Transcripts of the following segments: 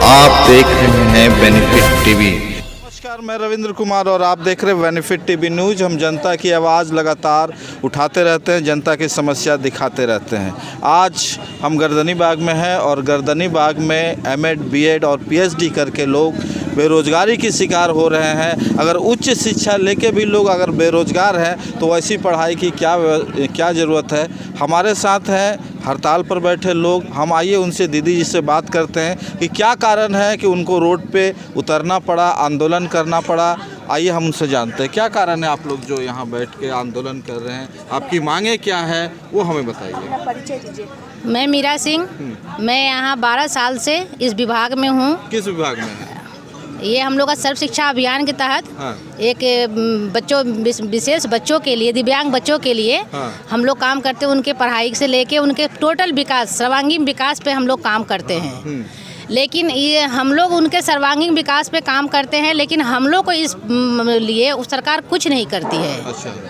आप देख रहे हैं बेनिफिट टीवी। नमस्कार, मैं रविंद्र कुमार और आप देख रहे हैं बेनिफिट टीवी न्यूज़। हम जनता की आवाज़ लगातार उठाते रहते हैं, जनता की समस्या दिखाते रहते हैं। आज हम गर्दनी बाग में हैं और गर्दनी बाग में एमएड, बीएड और पीएचडी करके लोग बेरोज़गारी की शिकार हो रहे हैं। अगर उच्च शिक्षा लेके भी लोग अगर बेरोज़गार हैं तो ऐसी पढ़ाई की क्या ज़रूरत है। हमारे साथ हैं हड़ताल पर बैठे लोग। हम आइए उनसे दीदी जी से बात करते हैं कि क्या कारण है कि उनको रोड पे उतरना पड़ा, आंदोलन करना पड़ा। आइए हम उनसे जानते हैं क्या कारण है आप लोग जो यहाँ बैठ के आंदोलन कर रहे हैं, आपकी मांगें क्या है वो हमें बताइए। परिचय दीजिए। मैं मीरा सिंह, मैं यहाँ 12 साल से इस विभाग में हूँ। किस विभाग में है? ये हम लोग का सर्व शिक्षा अभियान के तहत एक विशेष बच्चों के लिए, दिव्यांग बच्चों के लिए हम लोग काम करते हैं। उनके पढ़ाई से लेके उनके टोटल विकास, सर्वांगीण विकास पे हम लोग काम करते हैं। लेकिन ये हम लोग उनके सर्वांगीण विकास पे काम करते हैं, लेकिन हम लोग को इस लिए सरकार कुछ नहीं करती है। अच्छा।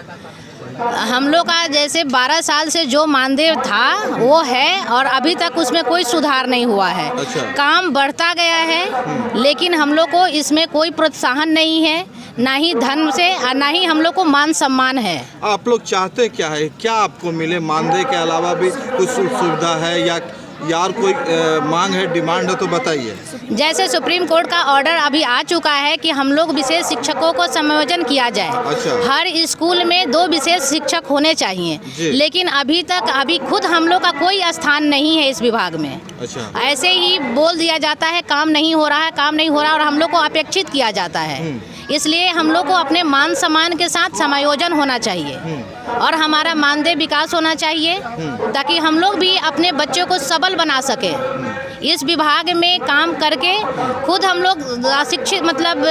हम लोग का जैसे 12 साल से जो मानदेय था वो है और अभी तक उसमें कोई सुधार नहीं हुआ है। अच्छा। काम बढ़ता गया है, लेकिन हम लोग को इसमें कोई प्रोत्साहन नहीं है, ना ही धन से और ना ही हम लोग को मान सम्मान है। आप लोग चाहते क्या है, क्या आपको मिले? मानदेय के अलावा भी कुछ सुविधा है या यार कोई मांग है, डिमांड है तो बताइए। जैसे सुप्रीम कोर्ट का ऑर्डर अभी आ चुका है कि हम लोग विशेष शिक्षकों को समायोजन किया जाए। अच्छा। हर स्कूल में 2 विशेष शिक्षक होने चाहिए, लेकिन अभी खुद हम लोग का कोई स्थान नहीं है इस विभाग में। अच्छा। ऐसे ही बोल दिया जाता है काम नहीं हो रहा है, काम नहीं हो रहा है, और हम लोग को अपेक्षित किया जाता है। इसलिए हम लोग को अपने मान सम्मान के साथ समायोजन होना चाहिए और हमारा मानदेय विकास होना चाहिए, ताकि हम लोग भी अपने बच्चों को सबल बना सके। इस विभाग में काम करके खुद हम लोग अशिक्षित मतलब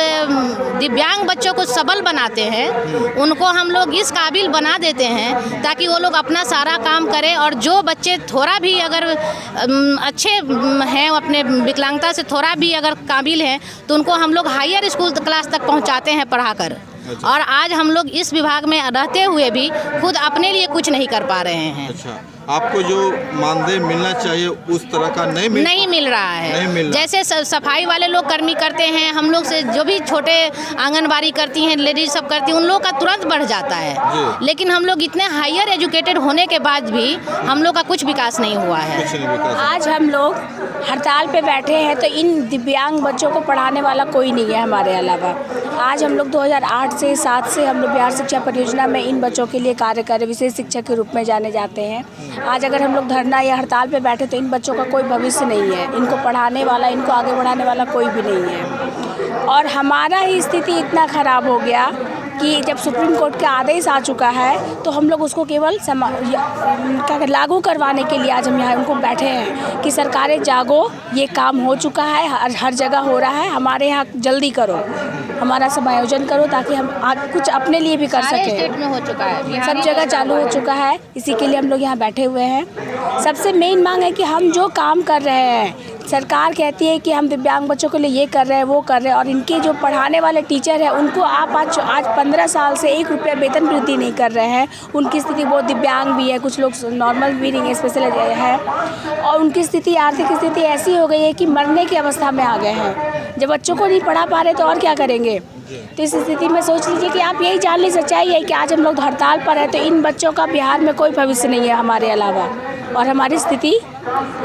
दिव्यांग बच्चों को सबल बनाते हैं, उनको हम लोग इस काबिल बना देते हैं ताकि वो लोग अपना सारा काम करें। और जो बच्चे थोड़ा भी अगर अच्छे हैं, अपने विकलांगता से थोड़ा भी अगर काबिल हैं, तो उनको हम लोग हायर स्कूल क्लास तक पहुंचाते हैं पढ़ाकर। अच्छा। और आज हम लोग इस विभाग में रहते हुए भी खुद अपने लिए कुछ नहीं कर पा रहे हैं। अच्छा। आपको जो मानदेय मिलना चाहिए उस तरह का नहीं मिल रहा है। जैसे सफाई वाले लोग कर्मी करते हैं, हम लोग से जो भी छोटे आंगनबाड़ी करती हैं, लेडीज सब करती हैं, उन लोग का तुरंत बढ़ जाता है। लेकिन हम लोग इतने हायर एजुकेटेड होने के बाद भी हम लोग का कुछ विकास नहीं हुआ है। आज हम लोग हड़ताल पे बैठे हैं तो इन दिव्यांग बच्चों को पढ़ाने वाला कोई नहीं है हमारे अलावा। आज हम लोग 2008 से 7 से हम लोग बिहार शिक्षा परियोजना में इन बच्चों के लिए कार्य कर रहे, विशेष शिक्षक के रूप में जाने जाते हैं। आज अगर हम लोग धरना या हड़ताल पे बैठे तो इन बच्चों का कोई भविष्य नहीं है, इनको पढ़ाने वाला, इनको आगे बढ़ाने वाला कोई भी नहीं है। और हमारा ही स्थिति इतना ख़राब हो गया कि जब सुप्रीम कोर्ट का आदेश आ चुका है तो हम लोग उसको केवल लागू करवाने के लिए आज हम यहाँ उनको बैठे हैं कि सरकारें जागो, ये काम हो चुका है, हर जगह हो रहा है, हमारे यहाँ जल्दी करो, हमारा समायोजन करो ताकि हम कुछ अपने लिए भी कर सकें। स्टेट में हो चुका है, सब जगह चालू हो चुका है, इसी के लिए हम लोग यहाँ बैठे हुए हैं। सबसे मेन मांग है कि हम जो काम कर रहे हैं, सरकार कहती है कि हम दिव्यांग बच्चों के लिए ये कर रहे हैं, वो कर रहे हैं, और इनके जो पढ़ाने वाले टीचर हैं उनको आप आज 15 साल से 1 रुपया वेतन वृद्धि नहीं कर रहे हैं। उनकी स्थिति बहुत दिव्यांग भी है, कुछ लोग नॉर्मल भी नहीं, स्पेशल है, और उनकी स्थिति, आर्थिक स्थिति ऐसी हो गई है कि मरने की अवस्था में आ गए हैं। जब बच्चों को नहीं पढ़ा पा रहे तो और क्या करेंगे। तो इस स्थिति में सोच लीजिए कि आप यही जान ली सच्चाई है कि आज हम लोग हड़ताल पर है तो इन बच्चों का बिहार में कोई भविष्य नहीं है हमारे अलावा, और हमारी स्थिति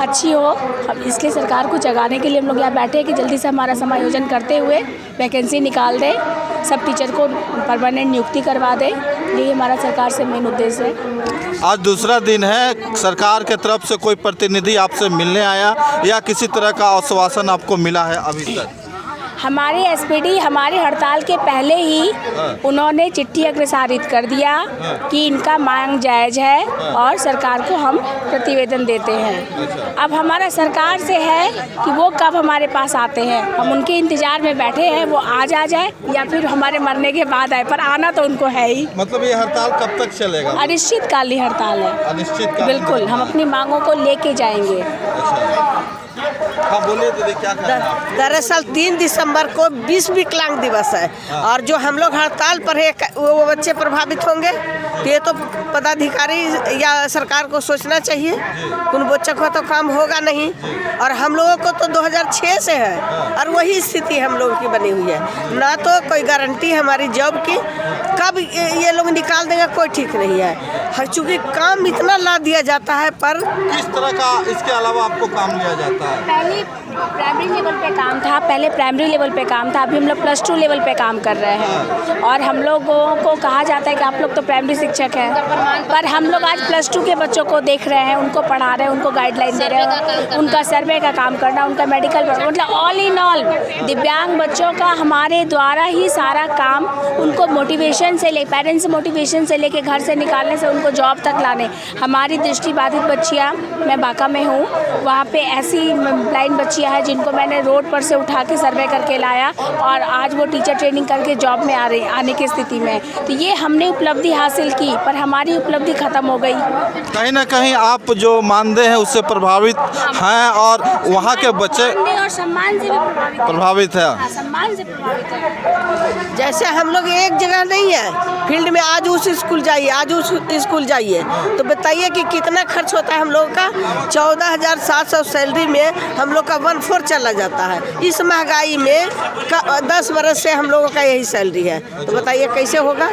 अच्छी हो। हम इसलिए सरकार को जगाने के लिए हम लोग यहाँ बैठे हैं कि जल्दी से हमारा समायोजन करते हुए वैकेंसी निकाल दे, सब टीचर को परमानेंट नियुक्ति करवा दे। यही हमारा सरकार से मेन उद्देश्य है। आज दूसरा दिन है, सरकार के तरफ से कोई प्रतिनिधि आपसे मिलने आया या किसी तरह का आश्वासन आपको मिला है अभी तक? हमारे एसपीडी हमारे हड़ताल के पहले ही उन्होंने चिट्ठी अग्रसारित कर दिया कि इनका मांग जायज़ है और सरकार को हम प्रतिवेदन देते हैं। अब हमारा सरकार से है कि वो कब हमारे पास आते हैं, हम उनके इंतज़ार में बैठे हैं, वो आज आ जाए या फिर हमारे मरने के बाद आए, पर आना तो उनको है ही। मतलब ये हड़ताल कब तक चलेगा? अनिश्चितकालीन हड़ताल है। अनिश्चितकालीन? बिल्कुल, हम अपनी मांगों को लेके जाएंगे। हाँ बोलिए दीदी, क्या करना? दरअसल 3 दिसंबर को विश्व विकलांग दिवस है और जो हम लोग हड़ताल पर है वो बच्चे प्रभावित होंगे। तो ये तो पदाधिकारी या सरकार को सोचना चाहिए। उन बच्चों का तो काम होगा नहीं, और हम लोगों को तो 2006 से है और वही स्थिति हम लोगों की बनी हुई है। ना तो कोई गारंटी हमारी जॉब की, कब ये लोग निकाल देंगे कोई ठीक नहीं है। चूँकि काम इतना ला दिया जाता है, पर किस तरह का इसके अलावा आपको काम लिया जाता है? पहले प्राइमरी लेवल पे काम था, अभी हम लोग +2 लेवल पे काम कर रहे हैं। और हम लोगों को कहा जाता है कि आप लोग तो प्राइमरी शिक्षक हैं, पर हम लोग आज +2 के बच्चों को देख रहे हैं, उनको पढ़ा रहे हैं, उनको गाइडलाइन दे रहे हैं, उनका सर्वे का काम करना, उनका मेडिकल, मतलब ऑल इन ऑल दिव्यांग बच्चों का हमारे द्वारा ही सारा काम, उनको मोटिवेशन से पेरेंट्स मोटिवेशन से लेके घर से निकालने से उनको जॉब तक लाने। हमारी दृष्टिबाधित बच्चियाँ, मैं बांका में हूँ, वहाँ पे ऐसी ब्लाइंड बच्चियाँ हैं जिनको मैंने रोड पर से उठा के सर्वे करके लाया और आज वो टीचर ट्रेनिंग करके जॉब में आने की स्थिति में। तो ये हमने उपलब्धि हासिल की, पर हमारी उपलब्धि ख़त्म हो गई। कहीं ना कहीं आप जो मानदेय हैं उससे प्रभावित हैं, और वहाँ के बच्चे और सम्मान से भी प्रभावित है। सम्मान से प्रभावित है। जैसे हम लोग एक जगह नहीं है फील्ड में, आज उस स्कूल जाइए, आज उस स्कूल जाइए, तो बताइए कि कितना खर्च होता है हम लोगों का। 14,700 सैलरी में हम लोग का 1/4 चला जाता है। इस महंगाई में 10 बरस से हम लोगों का यही सैलरी है, तो बताइए कैसे होगा?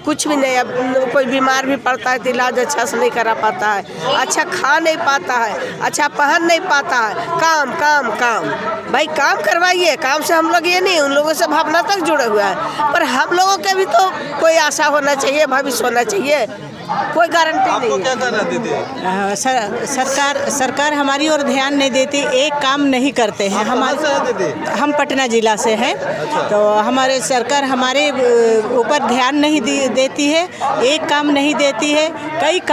कुछ भी नहीं। अब कोई बीमार भी पड़ता है तो इलाज अच्छा से नहीं करा पाता है, अच्छा खा नहीं पाता है, अच्छा पहन नहीं पाता है। काम काम काम, भाई काम करवाइए। काम से हम लोग ये नहीं, उन लोगों से भावना तक जुड़े हुए हैं, पर हम लोगों के भी तो कोई आशा होना चाहिए, भविष्य होना चाहिए। कोई गारंटी नहीं है। क्या करना दीदी? सरकार हमारी ओर ध्यान नहीं देती, एक काम नहीं करते हैं। हम पटना जिला से हैं। तो हमारे सरकार हमारे ऊपर ध्यान नहीं देती है, एक काम नहीं देती है। एक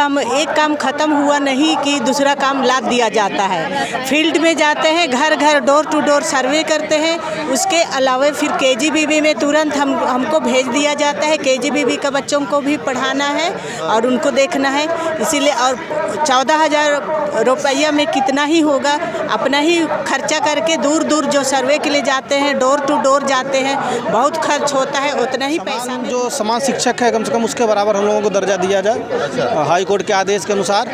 काम ख़त्म हुआ नहीं कि दूसरा काम लाद दिया जाता है। फील्ड में जाते हैं, घर घर डोर टू डोर सर्वे करते हैं। उसके अलावा फिर KGBB में तुरंत हमको भेज दिया जाता है। KGBB का बच्चों को भी पढ़ाना है और उनको देखना है, इसीलिए। और 14,000 रुपया में कितना ही होगा, अपना ही खर्चा करके दूर दूर जो सर्वे के लिए जाते हैं, डोर टू डोर जाते हैं, बहुत खर्च होता है, उतना ही पैसा। जो समाज शिक्षक है कम से कम उसके बराबर हम लोगों को दर्जा दिया जाए। हाई कोर्ट के आदेश के अनुसार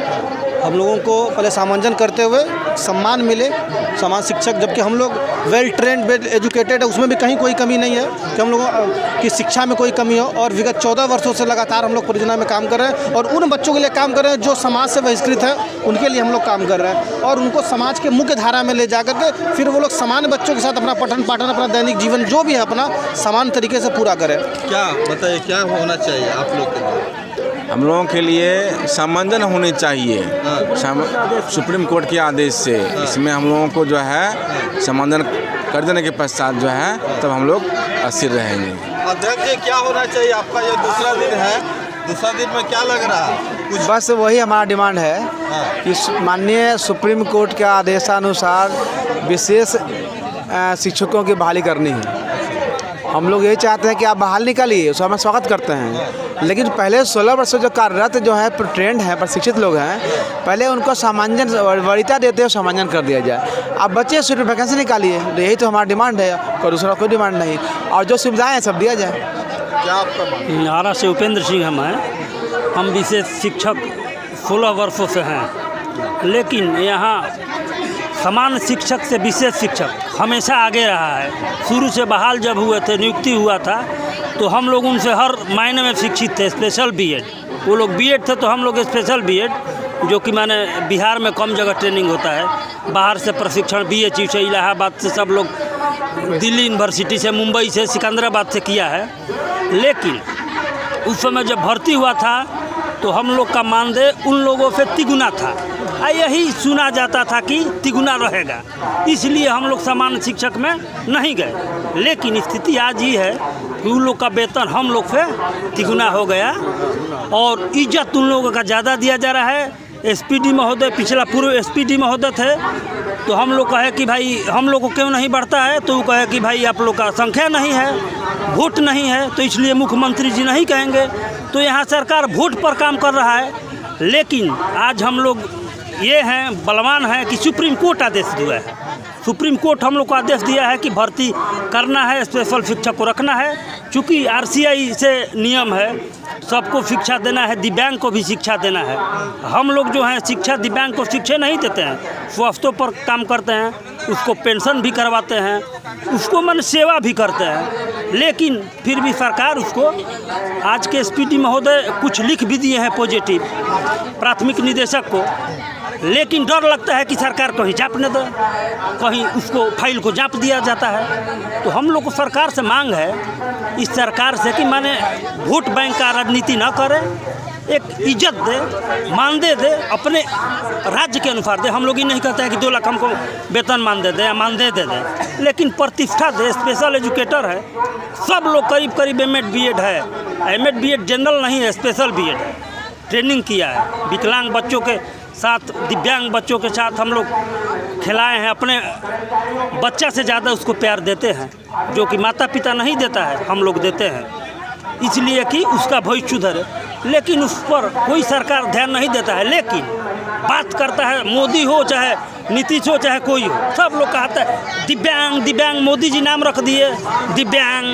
हम लोगों को पहले सामंजन करते हुए सम्मान मिले समाज शिक्षक, जबकि हम लोग वेल ट्रेंड वेल एजुकेटेड है, उसमें भी कहीं कोई कमी नहीं है कि हम लोगों की शिक्षा में कोई कमी हो। और विगत 14 वर्षों से लगातार हम लोग परियोजना में काम कर रहे हैं और उन बच्चों के लिए काम कर रहे हैं जो समाज से बहिष्कृत हैं, उनके लिए हम लोग काम कर रहे हैं और उनको समाज के मुख्य धारा में ले जा करके फिर वो लोग सामान्य बच्चों के साथ अपना पठन पाठन, अपना दैनिक जीवन जो भी है अपना समान तरीके से पूरा करें। क्या बताइए, क्या होना चाहिए आप लोग के लिए? हम लोगों के लिए सामंजन होनी चाहिए सुप्रीम कोर्ट के आदेश से। इसमें हम लोगों को जो है सामंजन कर देने के पश्चात जो है तब हम लोग अस्थिर रहेंगे। अध्यक्ष जी, क्या होना चाहिए? आपका ये दूसरा दिन है, दूसरा दिन में क्या लग रहा है? कुछ बस वही हमारा डिमांड है कि माननीय सुप्रीम कोर्ट के आदेशानुसार विशेष शिक्षकों की बहाली करनी है। हम लोग यही चाहते हैं कि आप बहाल निकालिए, उसका हम स्वागत करते हैं, लेकिन पहले 16 वर्ष जो कार्यरत जो है ट्रेंड हैं, प्रशिक्षित लोग हैं, पहले उनको सामंजन वरीयता देते हुए सामंजन कर दिया जाए। आप बच्चे सीट वैकेंसी निकालिए, तो यही तो हमारा डिमांड है, कोई दूसरा कोई डिमांड नहीं। और जो सुविधाएँ हैं सब दिया जाए। क्या आपका? आरा से उपेंद्र सिंह हम विशेष शिक्षक 16 वर्षों से हैं, लेकिन यहाँ समान शिक्षक से विशेष शिक्षक हमेशा आगे रहा है। शुरू से बहाल जब हुए थे, नियुक्ति हुआ था, तो हम लोग उनसे हर मायने में शिक्षित थे। स्पेशल बीएड, वो लोग बीएड थे तो हम लोग स्पेशल बीएड, जो कि माने बिहार में कम जगह ट्रेनिंग होता है। बाहर से प्रशिक्षण BHU से, इलाहाबाद से, सब लोग दिल्ली यूनिवर्सिटी से, मुंबई से, सिकंदराबाद से किया है। लेकिन उस समय जब भर्ती हुआ था तो हम लोग का मानदेय उन लोगों से तिगुना था। यही सुना जाता था कि तिगुना रहेगा, इसलिए हम लोग सामान्य शिक्षक में नहीं गए। लेकिन स्थिति आज ही है कि उन लोग का वेतन हम लोग से तिगुना हो गया और इज्जत उन लोगों का ज़्यादा दिया जा रहा है। SPD महोदय, पिछला पूर्व SPD महोदय थे, तो हम लोग कहे कि भाई हम लोग को क्यों नहीं बढ़ता है, तो वो कहे कि भाई आप लोग का संख्या नहीं है, वोट नहीं है, तो इसलिए मुख्यमंत्री जी नहीं कहेंगे। तो यहाँ सरकार वोट पर काम कर रहा है। लेकिन आज हम लोग ये हैं, बलवान हैं कि सुप्रीम कोर्ट आदेश दिया है। सुप्रीम कोर्ट हम लोग को आदेश दिया है कि भर्ती करना है, स्पेशल शिक्षक को रखना है। चूँकि RCI से नियम है सबको शिक्षा देना है, दिव्यांग को भी शिक्षा देना है। हम लोग जो हैं शिक्षा दिव्यांग को शिक्षा नहीं देते हैं, स्वास्थ्यों पर काम करते हैं, उसको पेंशन भी करवाते हैं, उसको मन सेवा भी करते हैं, लेकिन फिर भी सरकार उसको आज के एसपीडी महोदय कुछ लिख भी दिए हैं पॉजिटिव प्राथमिक निदेशक को, लेकिन डर लगता है कि सरकार कहीं जाप न दे, कहीं उसको फाइल को जाप दिया जाता है। तो हम लोग को सरकार से मांग है इस सरकार से कि माने वोट बैंक का राजनीति न करे, एक इज्जत दे, मानदेय दे, अपने राज्य के अनुसार दे। हम लोग ये नहीं कहते हैं कि 2 लाख हमको वेतन मानदेय दे या मानदेय दे दे, लेकिन प्रतिष्ठा दे। स्पेशल एजुकेटर है, सब लोग करीब करीब एमएड बीएड है, एमएड बीएड जनरल नहीं है, स्पेशल बीएड है, ट्रेनिंग किया है। विकलांग बच्चों के साथ, दिव्यांग बच्चों के साथ हम लोग खिलाए हैं, अपने बच्चा से ज़्यादा उसको प्यार देते हैं, जो कि माता पिता नहीं देता है, हम लोग देते हैं, इसलिए कि उसका भविष्य सुधरे। लेकिन उस पर कोई सरकार ध्यान नहीं देता है, लेकिन बात करता है, मोदी हो चाहे नीतीश हो चाहे कोई हो, सब लोग कहता है दिव्यांग दिव्यांग, मोदी जी नाम रख दिए दिव्यांग,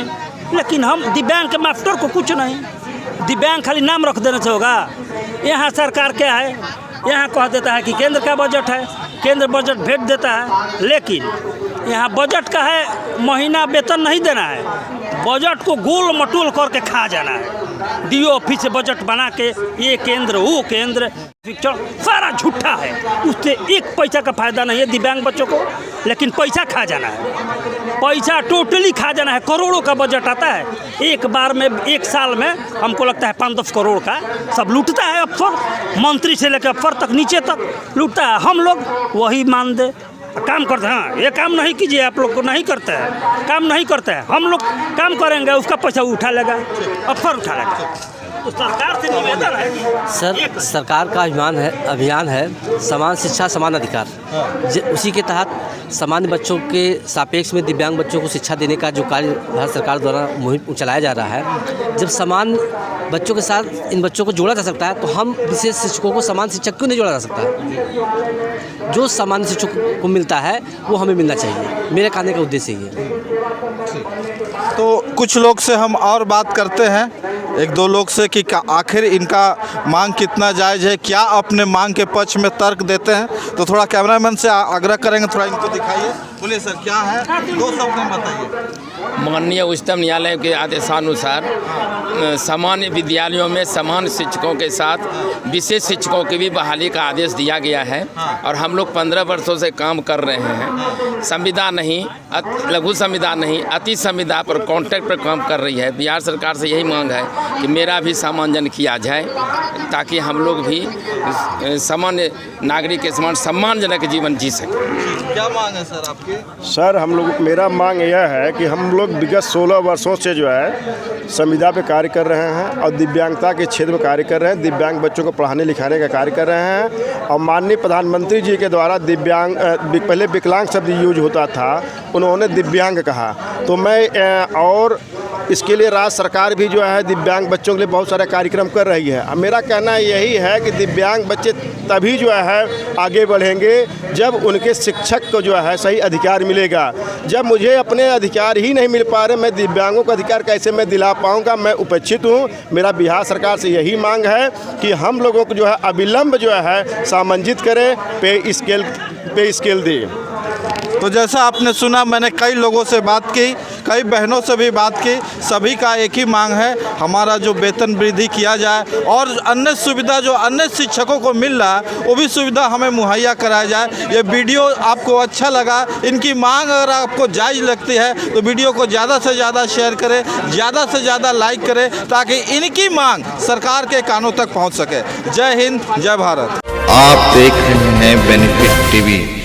लेकिन हम दिव्यांग के मास्टर को कुछ नहीं, दिव्यांग खाली नाम रख देने से होगा। यहाँ सरकार क्या है, यहाँ कह देता है कि केंद्र का बजट है, केंद्र बजट भेज देता है, लेकिन यहाँ बजट का है महीना वेतन नहीं देना है, बजट को गोल मटोल करके खा जाना है। डीओ ऑफिस से बजट बना के ये केंद्र वो केंद्र, शिक्षण सारा झूठा है, उससे 1 पैसा का फायदा नहीं है दिव्यांग बच्चों को, लेकिन पैसा खा जाना है, पैसा टोटली खा जाना है। करोड़ों का बजट आता है, एक बार में 1 साल में हमको लगता है 5-10 करोड़ का सब लूटता है अफसर, मंत्री से लेकर अफसर तक नीचे तक लूटता है। हम लोग वही मानदेय काम करते हैं, हाँ ये काम नहीं कीजिए, आप लोग को नहीं करते हैं, काम नहीं करते हैं, हम लोग काम करेंगे, उसका पैसा उठा लेगा, अफसर उठा लेगा। तो सरकार से निवेदन है सर, सरकार का अभियान है समान शिक्षा समान अधिकार, उसी के तहत सामान्य बच्चों के सापेक्ष में दिव्यांग बच्चों को शिक्षा देने का जो कार्य भारत सरकार द्वारा मुहिम चलाया जा रहा है। जब समान बच्चों के साथ इन बच्चों को जोड़ा जा सकता है, तो हम विशेष शिक्षकों को समान शिक्षक क्यों नहीं जोड़ा जा सकता? जो सामान्य शिक्षक को मिलता है वो हमें मिलना चाहिए, मेरे कहने का उद्देश्य ये है। तो कुछ लोग से हम और बात करते हैं, 1-2 लोग से, कि आखिर इनका मांग कितना जायज़ है, क्या अपने मांग के पक्ष में तर्क देते हैं। तो थोड़ा कैमरामैन से आग्रह करेंगे, थोड़ा इनको दिखाइए। बोलिए सर, क्या है, 2 शब्द में बताइए। माननीय उच्चतम न्यायालय के आदेशानुसार सामान्य विद्यालयों में समान शिक्षकों के साथ विशेष शिक्षकों की भी बहाली का आदेश दिया गया है, और हम लोग 15 वर्षों से काम कर रहे हैं। संविदा नहीं, लघु संविदा नहीं, अति संविदा पर कॉन्ट्रैक्ट पर काम कर रही है। बिहार सरकार से यही मांग है कि मेरा भी समांजन किया जाए, ताकि हम लोग भी सामान्य नागरिक के समान सम्मानजनक जीवन जी सकें। क्या मांग है सर आपकी? सर मेरा मांग यह है कि हम लोग विगत 16 वर्षों से जो है संविदा पे कार्य कर रहे हैं, और दिव्यांगता के क्षेत्र में कार्य कर रहे हैं, दिव्यांग बच्चों को पढ़ाने लिखाने का कार्य कर रहे हैं। और माननीय प्रधानमंत्री जी के द्वारा दिव्यांग, पहले विकलांग शब्द यूज होता था, उन्होंने दिव्यांग कहा, तो मैं और इसके लिए राज्य सरकार भी जो है दिव्यांग बच्चों के लिए बहुत सारे कार्यक्रम कर रही है। अब मेरा कहना यही है कि दिव्यांग बच्चे तभी जो है आगे बढ़ेंगे जब उनके शिक्षक को जो है सही अधिकार मिलेगा। जब मुझे अपने अधिकार ही नहीं मिल पा रहे, मैं दिव्यांगों का अधिकार कैसे मैं दिला पाऊंगा? मैं उपेक्षित हूं। मेरा बिहार सरकार से यही मांग है कि हम लोगों को जो है अविलंब जो है सामंजित करें, पे स्केल दे। तो जैसा आपने सुना, मैंने कई लोगों से बात की, कई बहनों से भी बात की, सभी का एक ही मांग है, हमारा जो वेतन वृद्धि किया जाए और अन्य सुविधा जो अन्य शिक्षकों को मिल रहा है वो भी सुविधा हमें मुहैया कराया जाए। ये वीडियो आपको अच्छा लगा, इनकी मांग अगर आपको जायज़ लगती है तो वीडियो को ज़्यादा से ज़्यादा शेयर करें, ज़्यादा से ज़्यादा लाइक करें, ताकि इनकी मांग सरकार के कानों तक पहुँच सके। जय हिंद, जय भारत। आप देख रहे हैं बेनिफिट टीवी।